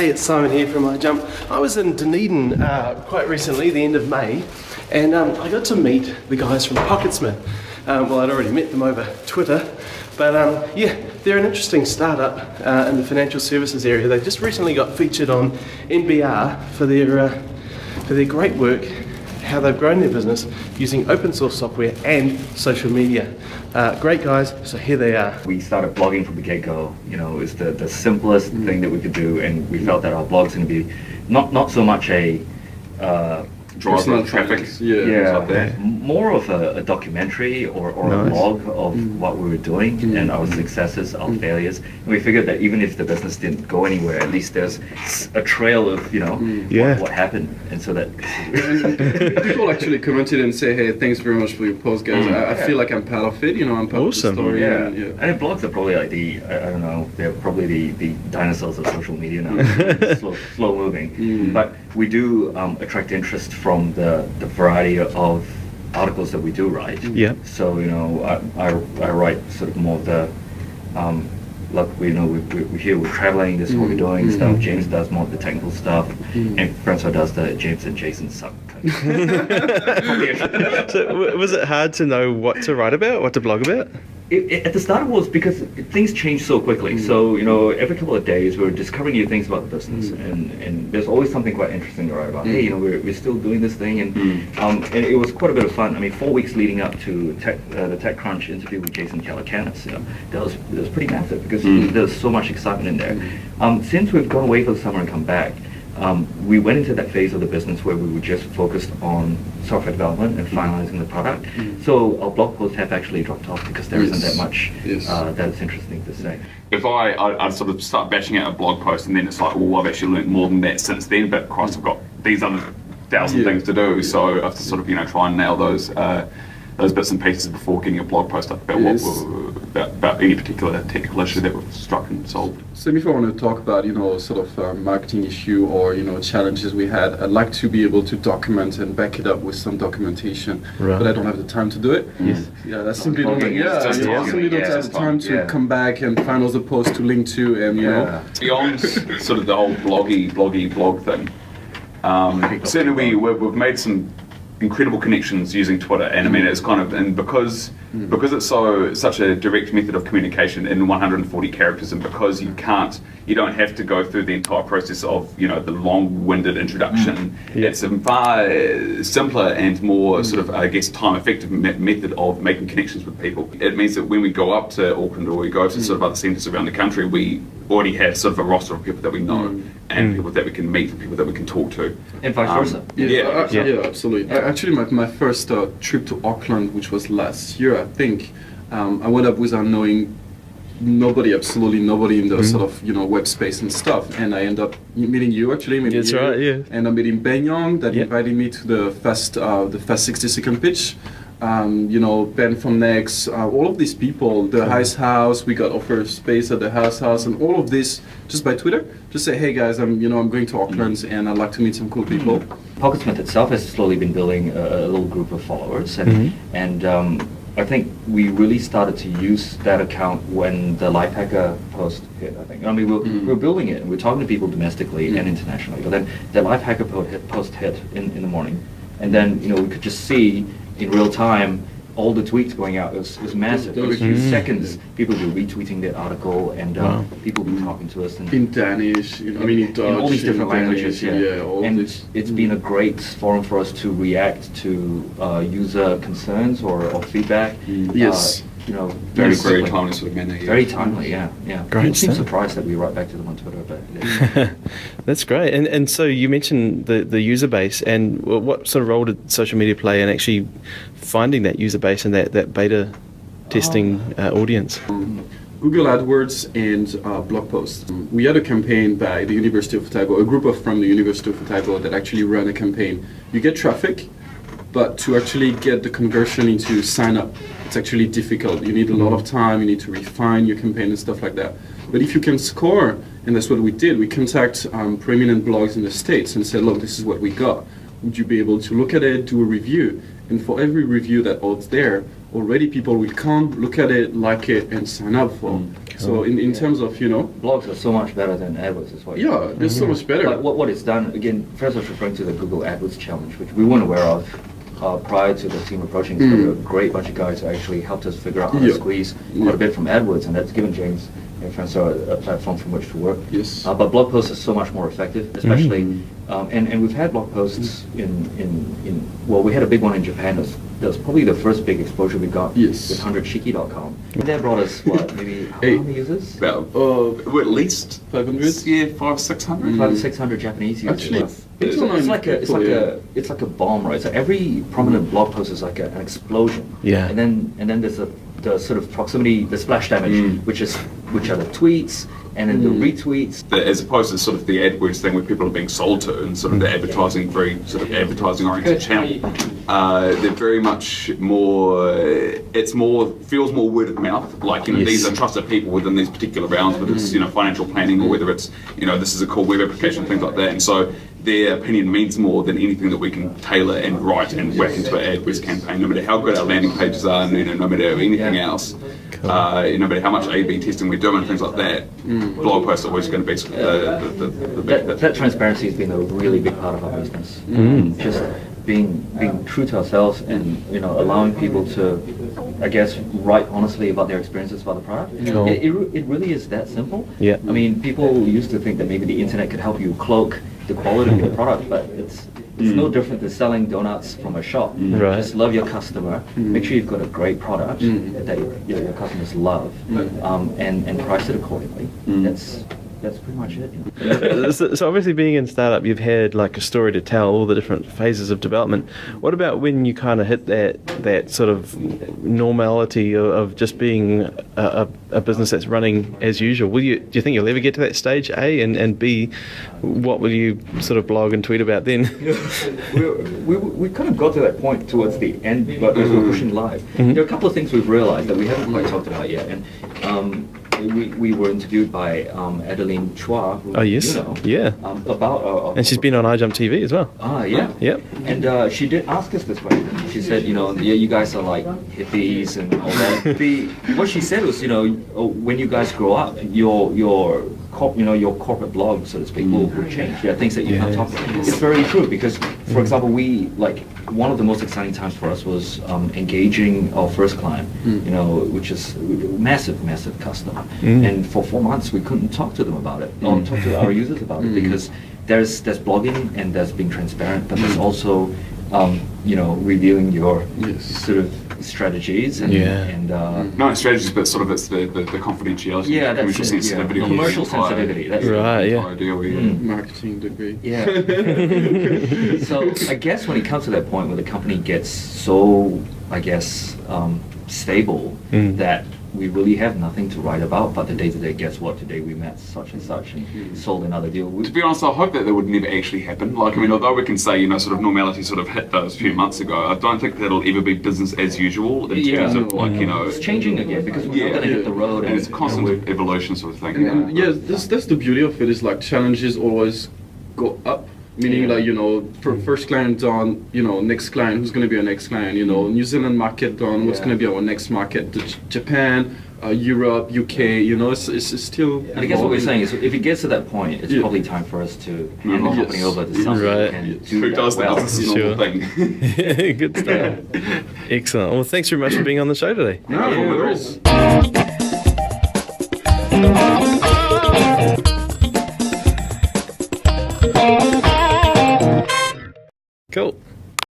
Hey, it's Simon here from iJump. I was in Dunedin quite recently, the end of May, and I got to meet the guys from Pocketsmith. Well, I'd already met them over Twitter, but yeah, they're an interesting startup in the financial services area. They just recently got featured on NBR for their great work, how they've grown their business using open source software and social media. Great guys, so here they are. We started blogging from the get-go. You know, it's the simplest thing that we could do, and we felt that our blog's going to be not so much a driver traffic, more of a documentary or a log of what we were doing and our successes, our failures. And we figured that even if the business didn't go anywhere, at least there's a trail of what happened, and so that people actually commented and say, "Hey, thanks very much for your post, guys. I feel like I'm part of it. You know, I'm part of the story." And blogs are probably like I don't know, they're probably the dinosaurs of social media now, slow moving. But we do attract interest from the variety of articles that we do write. Yeah. So I write sort of more of the like we're here, we're traveling, this is what we're doing stuff. James does more of the technical stuff, and Francois does the James and Jason suck. So was it hard to know what to write about, what to blog about? At the start it was, because things change so quickly. So every couple of days we're discovering new things about the business, and there's always something quite interesting to write about. Hey, we're still doing this thing, and it was quite a bit of fun. I mean, 4 weeks leading up to the TechCrunch interview with Jason Calacanis, that was pretty massive, because there's so much excitement in there. Since we've gone away for the summer and come back, we went into that phase of the business where we were just focused on software development and finalizing the product. So our blog posts have actually dropped off because there isn't that much that is interesting to say. If I sort of start batching out a blog post, and then it's like, well, I've actually learned more than that since then, but Christ, I've got these other 1,000 things to do, so I have to sort of try and nail those bits and pieces before getting a blog post up about about any particular technical issue that we've struck and solved. So if I want to talk about sort of marketing issue or challenges we had, I'd like to be able to document and back it up with some documentation, but I don't have the time to do it. That's simply don't have the time to come back and find all the posts to link to, and beyond sort of the whole blog thing. Certainly we've made some incredible connections using Twitter, and I mean it's kind of, and because it's such a direct method of communication in 140 characters, and because you don't have to go through the entire process of the long-winded introduction. It's a far simpler and more sort of, I guess, time-effective method of making connections with people. It means that when we go up to Auckland or we go to sort of other centres around the country, we already have sort of a roster of people that we know and people that we can meet and people that we can talk to. And vice versa. Absolutely. Actually, my first trip to Auckland, which was last year, I think, I went up without knowing absolutely nobody in the sort of web space and stuff, and I end up meeting you. Right. And I'm meeting Ben Young that invited me to the fast 60-second pitch. Ben from Next, all of these people, the Heist House, we got offered space at the Heist House, and all of this just by Twitter. Just say, hey guys, I'm going to Auckland and I'd like to meet some cool people. Pocketsmith itself has slowly been building a little group of followers, and I think we really started to use that account when the Lifehacker post hit, I think. I mean, we're building it, and we're talking to people domestically and internationally, but then the Lifehacker post hit in the morning, and then we could just see in real time all the tweets going out. It was massive. Every few seconds, people were retweeting that article, and people were talking to us. In Danish, in Dutch, in all these different languages, and it's been a great forum for us to react to user concerns or feedback. Very timely sort of manner. Very timely, yeah. Great. It seems surprised that we write back to them on Twitter, but That's great. And so you mentioned the user base, and what sort of role did social media play in actually finding that user base and that beta testing audience? Google AdWords and blog posts. We had a campaign by the University of Otago, a group from the University of Otago that actually ran a campaign. You get traffic, but to actually get the conversion into sign up, it's actually difficult. You need a lot of time, you need to refine your campaign and stuff like that. But if you can score, and that's what we did, we contact prominent blogs in the States and said, look, this is what we got. Would you be able to look at it, do a review? And for every review that was there, already people will come, look at it, like it, and sign up for. So in terms of, blogs are so much better than AdWords as well. yeah, they're so much better. But what it's done, again, first I was referring to the Google AdWords challenge, which we weren't aware of prior to the team approaching. So there were a great bunch of guys who actually helped us figure out how to squeeze quite a bit from AdWords, and that's given James and Francois a platform from which to work. Yes. But blog posts are so much more effective, especially, and we've had blog posts well, we had a big one in Japan. That was probably the first big exposure we got with 100shiki.com. And that brought us, maybe how many users? About we're at least 500? Yeah, 500-600. 500 to 600 Japanese users. Actually, it's like a bomb, right? So every prominent blog post is like an explosion. Yeah. And then there's the sort of proximity, the splash damage, which are the tweets and then the retweets. As opposed to sort of the AdWords thing where people are being sold to and sort of the advertising, very sort of advertising oriented channel. They're very much more, feels more word of mouth. Like, these are trusted people within these particular rounds, whether it's, financial planning or whether it's, this is a cool web application, things like that. And so their opinion means more than anything that we can tailor and write and whack into an AdWords campaign, no matter how good our landing pages are, no matter anything else. No matter how much A/B testing we're doing and things like that, blog posts are always going to be the big hit. That transparency has been a really big part of our business. Just being true to ourselves and allowing people to, I guess, write honestly about their experiences about the product. It really is that simple. Yeah. I mean, people used to think that maybe the internet could help you cloak the quality of your product, but it's no different than selling donuts from a shop. Right. Just love your customer. Make sure you've got a great product that your customers love, and price it accordingly. That's pretty much it. So obviously being in startup, you've had like a story to tell, all the different phases of development. What about when you kind of hit that sort of normality of just being a business that's running as usual? Do you think you'll ever get to that stage, A, and B, what will you sort of blog and tweet about then? we kind of got to that point towards the end, but as we're pushing live. There are a couple of things we've realized that we haven't quite talked about yet, and we were interviewed by Adeline Chua, who about our and she's been on iJumpTV as well. Yeah. Yep. And she did ask us this question. She said, you guys are like hippies and all that. What she said was, when you guys grow up, your corporate blog, so to speak, will change. There are things that you can't talk about. It's very true because, for example, one of the most exciting times for us was engaging our first client, which is a massive customer. And for 4 months, we couldn't talk to them about it, or talk to our users about it, because there's blogging and there's being transparent, but there's also, reviewing your sort of strategies and not strategies, but sort of it's the confidentiality, commercial sensitivity, commercial sensitivity. That's right. Idea Marketing degree. Yeah. So I guess when it comes to that point where the company gets so, I guess, stable that we really have nothing to write about, but the day-to-day, guess what, today we met such and such and sold another deal. To be honest, I hope that would never actually happen. Like, I mean, although we can say, sort of normality sort of hit those few months ago, I don't think that'll ever be business as usual in terms of like, It's changing again because we're not going to hit the road. And it's a constant evolution sort of thing. That's the beauty of it, is like challenges always go up. Meaning first client done, next client, who's going to be our next client, New Zealand market done, what's going to be our next market, Japan, Europe, UK, it's still... And I guess what we're saying is if it gets to that point, it's probably time for us to hand the company over to someone who can do who that does well. the business normal thing. Good stuff. Excellent. Well, thanks very much for being on the show today. No worries. Cool.